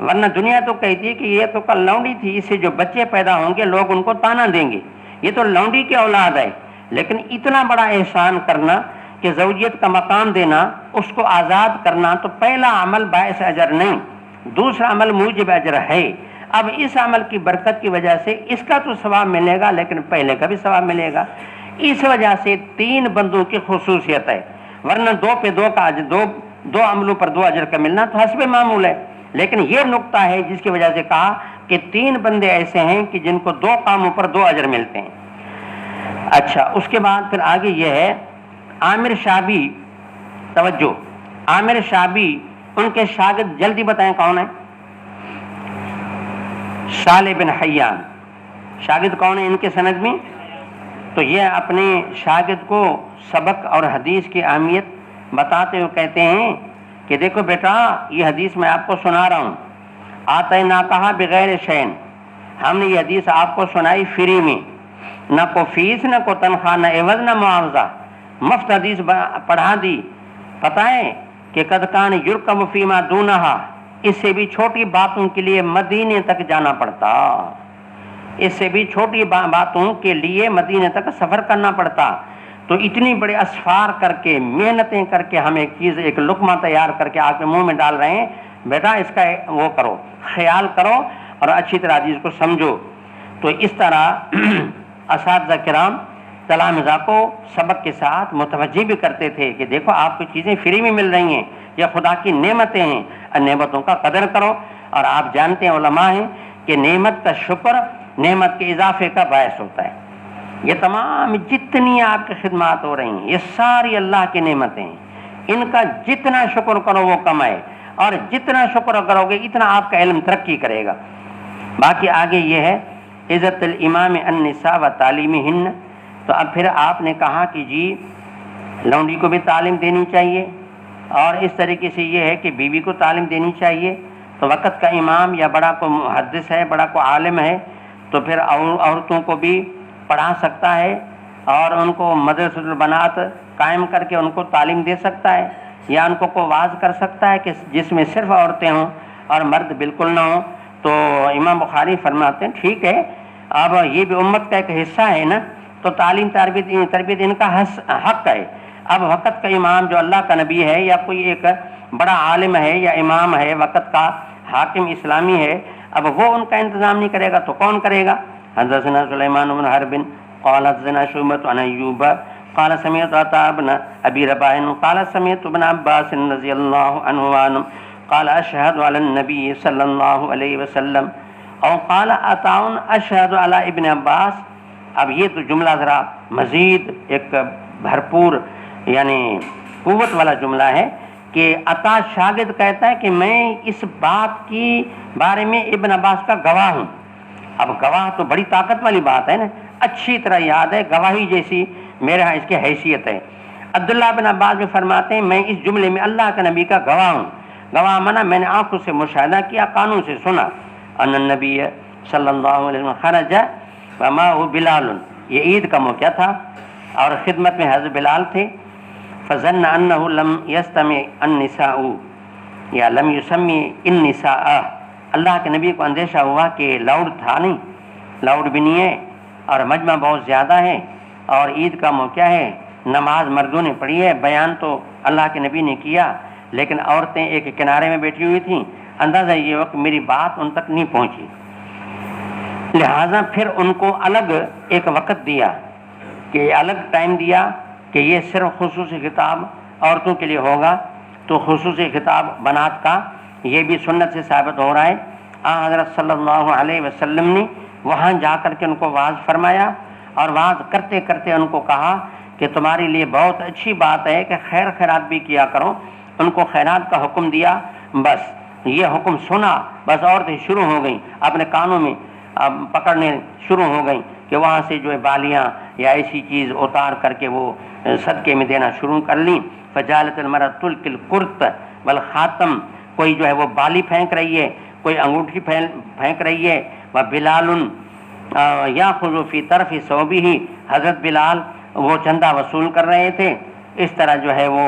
ورنہ دنیا تو کہتی ہے کہ یہ تو کل لونڈی تھی، اس سے جو بچے پیدا ہوں گے لوگ ان کو تانا دیں گے، یہ تو لونڈی کی اولاد ہے. لیکن اتنا بڑا احسان کرنا کہ زوجیت کا مقام دینا، اس کو آزاد کرنا، تو پہلا عمل باعث اجر نہیں، دوسرا عمل موجب اجر ہے. اب اس عمل کی برکت کی وجہ سے اس کا تو ثواب ملے گا، لیکن پہلے کا بھی ثواب ملے گا. اس وجہ سے 3 بندوں کی خصوصیت ہے، ورنہ 2 پہ 2 کا اجر، دو عملوں پر 2 اجر کا ملنا تو حسب معمول ہے. لیکن یہ نقطہ ہے جس کی وجہ سے کہا کہ 3 بندے ایسے ہیں کہ جن کو 2 کاموں پر 2 اجر ملتے ہیں. اچھا، اس کے بعد پھر آگے یہ ہے عامر شابی. توجہ، عامر شابی ان کے شاگرد جلدی بتائیں کون ہے؟ صالح بن حیان. شاگرد کون ہے ان کے سند میں؟ تو یہ اپنے شاگرد کو سبق اور حدیث کی اہمیت بتاتے ہوئے کہتے ہیں کہ دیکھو بیٹا، یہ حدیث میں آپ کو سنا رہا ہوں. آتے نہ کہا بغیر شین، ہم نے یہ حدیث آپ کو سنائی فری میں، نہ کو فیس، نہ کو تنخواہ، نہ عوض، نہ معاوضہ، مفت حدیث پڑھا دی. پتہ ہے کہ قد کان یرکب فیما دونہا، اس سے بھی چھوٹی باتوں کے لیے مدینے تک جانا پڑتا، اس سے بھی چھوٹی باتوں کے لیے مدینے تک سفر کرنا پڑتا. تو اتنی بڑے اسفار کر کے، محنتیں کر کے ہم ایک چیز، ایک لقمہ تیار کر کے آپ کے منہ میں ڈال رہے ہیں. بیٹا اس کا وہ کرو، خیال کرو اور اچھی طرح حدیث کو سمجھو. تو اس طرح اساتذہ کرام تلامذہ کو سبق کے ساتھ متوجہ بھی کرتے تھے کہ دیکھو آپ کو چیزیں فری میں مل رہی ہیں، یہ خدا کی نعمتیں ہیں، اور نعمتوں کا قدر کرو. اور آپ جانتے ہیں، علماء ہیں، کہ نعمت کا شکر نعمت کے اضافے کا باعث ہوتا ہے. یہ تمام جتنی آپ کی خدمات ہو رہی ہیں، یہ ساری اللہ کی نعمتیں ہیں، ان کا جتنا شکر کرو وہ کم ہے، اور جتنا شکر کرو گے اتنا آپ کا علم ترقی کرے گا. باقی آگے یہ ہے عزت الامام النساء و تعلیمہن. تو اب پھر آپ نے کہا کہ جی لونڈی کو بھی تعلیم دینی چاہیے، اور اس طریقے سے یہ ہے کہ بیوی کو تعلیم دینی چاہیے. تو وقت کا امام یا بڑا کو محدث ہے، بڑا کو عالم ہے، تو پھر عورتوں کو بھی پڑھا سکتا ہے، اور ان کو مدرسۃ البنات قائم کر کے ان کو تعلیم دے سکتا ہے، یا ان کو واعظ کر سکتا ہے کہ جس میں صرف عورتیں ہوں اور مرد بالکل نہ ہوں. تو امام بخاری فرماتے ہیں ٹھیک ہے، اب یہ بھی امت کا ایک حصہ ہے نا، تو تعلیم تربیت ان کا حق ہے. اب وقت کا امام جو اللہ کا نبی ہے، یا کوئی ایک بڑا عالم ہے یا امام ہے، وقت کا حاکم اسلامی ہے، اب وہ ان کا انتظام نہیں کرے گا تو کون کرے گا؟ حدثنا سلیمان بن حرب قال حدثنا شعبۃ عن ایوب قال سمعت عطاء بن ابی رباح قال سمعت ابن عباس رضی اللہ عنہ قال اشهد علی النبی صلی اللہ علیہ وسلم، اور قال عطاء اشهد علی ابن عباس. اب یہ تو جملہ ذرا مزید ایک بھرپور یعنی قوت والا جملہ ہے کہ عطا شاگرد کہتا ہے کہ میں اس بات کی بارے میں ابن عباس کا گواہ ہوں. اب گواہ تو بڑی طاقت والی بات ہے نا، اچھی طرح یاد ہے، گواہی جیسی میرے ہاں اس کی حیثیت ہے. عبداللہ بن عباس بھی فرماتے ہیں میں اس جملے میں اللہ کے نبی کا گواہ ہوں. گواہ منا میں نے آنکھوں سے مشاہدہ کیا، کانوں سے سنا. ان النبی صلی اللہ علیہ وسلم خرج ومعه بلال، یہ عید کا موقع تھا اور خدمت میں حضرت بلال تھے. فظن انه لم يستمع النساء یا لم يسمي النساء، اللہ کے نبی کو اندیشہ ہوا کہ لاؤڈ تھا نہیں، لاؤڈ بھی نہیں ہے، اور مجمع بہت زیادہ ہے، اور عید کا موقع ہے، نماز مردوں نے پڑھی ہے، بیان تو اللہ کے نبی نے کیا، لیکن عورتیں ایک کنارے میں بیٹھی ہوئی تھیں. اندازہ یہ ہو کہ میری بات ان تک نہیں پہنچی، لہٰذا پھر ان کو الگ ایک وقت دیا، کہ الگ ٹائم دیا کہ یہ صرف خصوصی خطاب عورتوں کے لیے ہوگا. تو خصوصی خطاب بنات کا یہ بھی سنت سے ثابت ہو رہا ہے. حضرت صلی اللہ علیہ وسلم نے وہاں جا کر کے ان کو واعظ فرمایا، اور واعظ کرتے کرتے ان کو کہا کہ تمہارے لیے بہت اچھی بات ہے کہ خیر خیرات بھی کیا کرو. ان کو خیرات کا حکم دیا، بس یہ حکم سنا، بس عورتیں شروع ہو گئیں اپنے کانوں میں پکڑنے شروع ہو گئیں کہ وہاں سے جو ہے بالیاں یا ایسی چیز اتار کر کے وہ صدقے میں دینا شروع کر لیں. فجالت المرأۃ تلقی القرط والخاتم، کوئی جو ہے وہ بالی پھینک رہی ہے، کوئی انگوٹھی پھینک رہی ہے. وبلال یاخذ فی طرف ثوبہ، حضرت بلال وہ چندہ وصول کر رہے تھے. اس طرح جو ہے وہ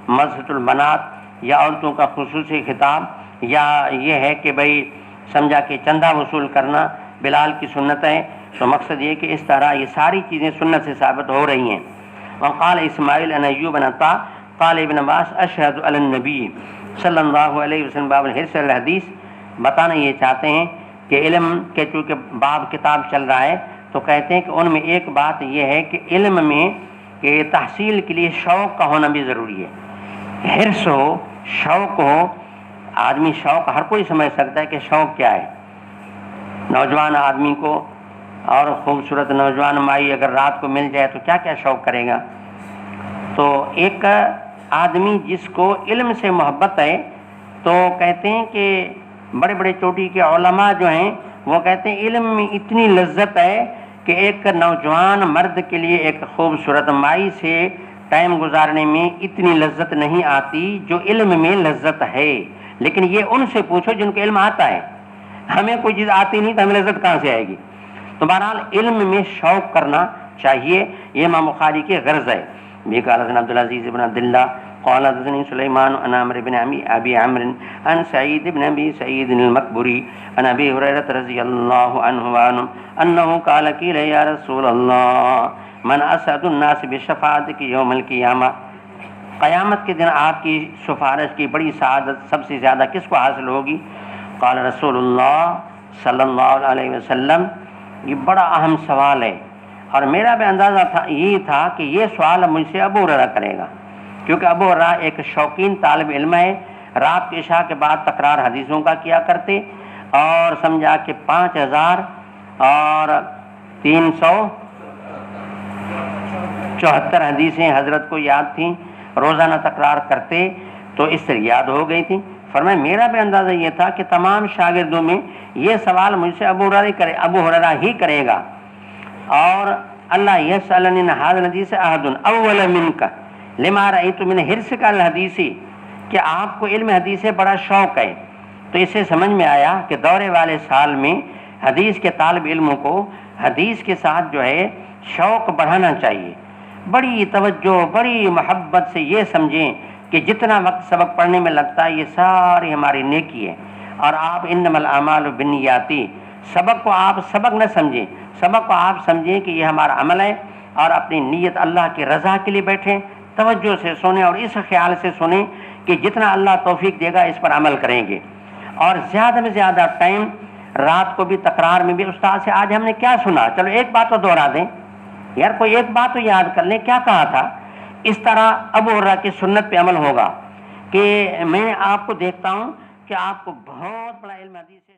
مدرسۃ البنات یا عورتوں کا خصوصی خطاب یا یہ ہے کہ بھئی سمجھا کہ چندہ وصول کرنا بلال کی سنت ہے، تو مقصد یہ کہ اس طرح یہ ساری چیزیں سنت سے ثابت ہو رہی ہیں۔ وقال اسماعیل عن ایوب بن عطا قال ابن عباس اشہد علی النبی صلی اللہ علیہ وسلم باب الحرص علی الحدیث، بتانا یہ چاہتے ہیں کہ علم کے چونکہ باب کتاب چل رہا ہے تو کہتے ہیں کہ ان میں ایک بات یہ ہے کہ علم میں کہ تحصیل کے لیے شوق کا ہونا بھی ضروری ہے، حرص ہو، شوق ہو۔ آدمی شوق ہر کوئی سمجھ سکتا ہے کہ شوق کیا ہے۔ نوجوان آدمی کو اور خوبصورت نوجوان مائی اگر رات کو مل جائے تو کیا کیا شوق کرے گا۔ تو ایک آدمی جس کو علم سے محبت ہے تو کہتے ہیں کہ بڑے بڑے چوٹی کے علماء جو ہیں وہ کہتے ہیں علم میں اتنی لذت ہے کہ ایک نوجوان مرد کے لیے ایک خوبصورت مائی سے ٹائم گزارنے میں اتنی لذت نہیں آتی جو علم میں لذت ہے۔ لیکن یہ ان سے پوچھو جن کو علم آتا ہے، ہمیں کوئی چیز آتی نہیں تو ہمیں لذت کہاں سے آئے گی۔ تو بہرحال علم میں شوق کرنا چاہیے، یہ امام بخاری کی غرض ہے۔ بھی قال حدثنا عبد العزیز بن عبد اللہ قال حدثني سليمان عن عمرو بن ابي عمرو عن سعيد بن ابي سعيد المقبري عن ابي هريره رضي الله عنه انه قال قيل يا رسول الله من اسعد الناس بشفاعتك يوم القيامه، قیامت کے دن آپ کی سفارش کی بڑی سعادت سب سے زیادہ کس کو حاصل ہوگی؟ قال رسول اللہ صلی اللہ علیہ وسلم۔ یہ بڑا اہم سوال ہے اور میرا بھی اندازہ تھا یہ تھا کہ یہ سوال مجھ سے ابو ہریرہ کرے گا، کیونکہ ابو ہریرہ ایک شوقین طالب علم ہے، رات کے عشاء کے بعد تکرار حدیثوں کا کیا کرتے اور سمجھا کہ 5374 حدیثیں حضرت کو یاد تھیں، روزانہ تکرار کرتے تو اس سے یاد ہو گئی تھی۔ فرمایا میرا بھی اندازہ یہ تھا کہ تمام شاگردوں میں یہ سوال مجھ سے ابو ہریرہ ہی کرے گا، اور اللہ یسألنی من ھذا الحدیث احد اول منک لما رأیت من حرصک علی الحدیث، کہ آپ کو علم حدیث سے بڑا شوق ہے۔ تو اس سے سمجھ میں آیا کہ دورے والے سال میں حدیث کے طالب علموں کو حدیث کے ساتھ جو ہے شوق بڑھانا چاہیے، بڑی توجہ بڑی محبت سے یہ سمجھیں کہ جتنا وقت سبق پڑھنے میں لگتا ہے یہ ساری ہماری نیکی ہے، اور آپ انما الاعمال بالنیات، سبق کو آپ سبق نہ سمجھیں، سبق کو آپ سمجھیں کہ یہ ہمارا عمل ہے، اور اپنی نیت اللہ کی رضا کے لیے بیٹھیں، توجہ سے سنیں اور اس خیال سے سنیں کہ جتنا اللہ توفیق دے گا اس پر عمل کریں گے۔ اور زیادہ میں زیادہ ٹائم رات کو بھی تکرار میں بھی استاد سے آج ہم نے کیا سنا، چلو ایک بات تو دوہرا دیں یار، کوئی ایک بات تو یاد کر لیں کیا کہا تھا۔ اس طرح ابو ہریرہ کی سنت پہ عمل ہوگا کہ میں آپ کو دیکھتا ہوں کہ آپ کو بہت بڑا علم حدیث ہے۔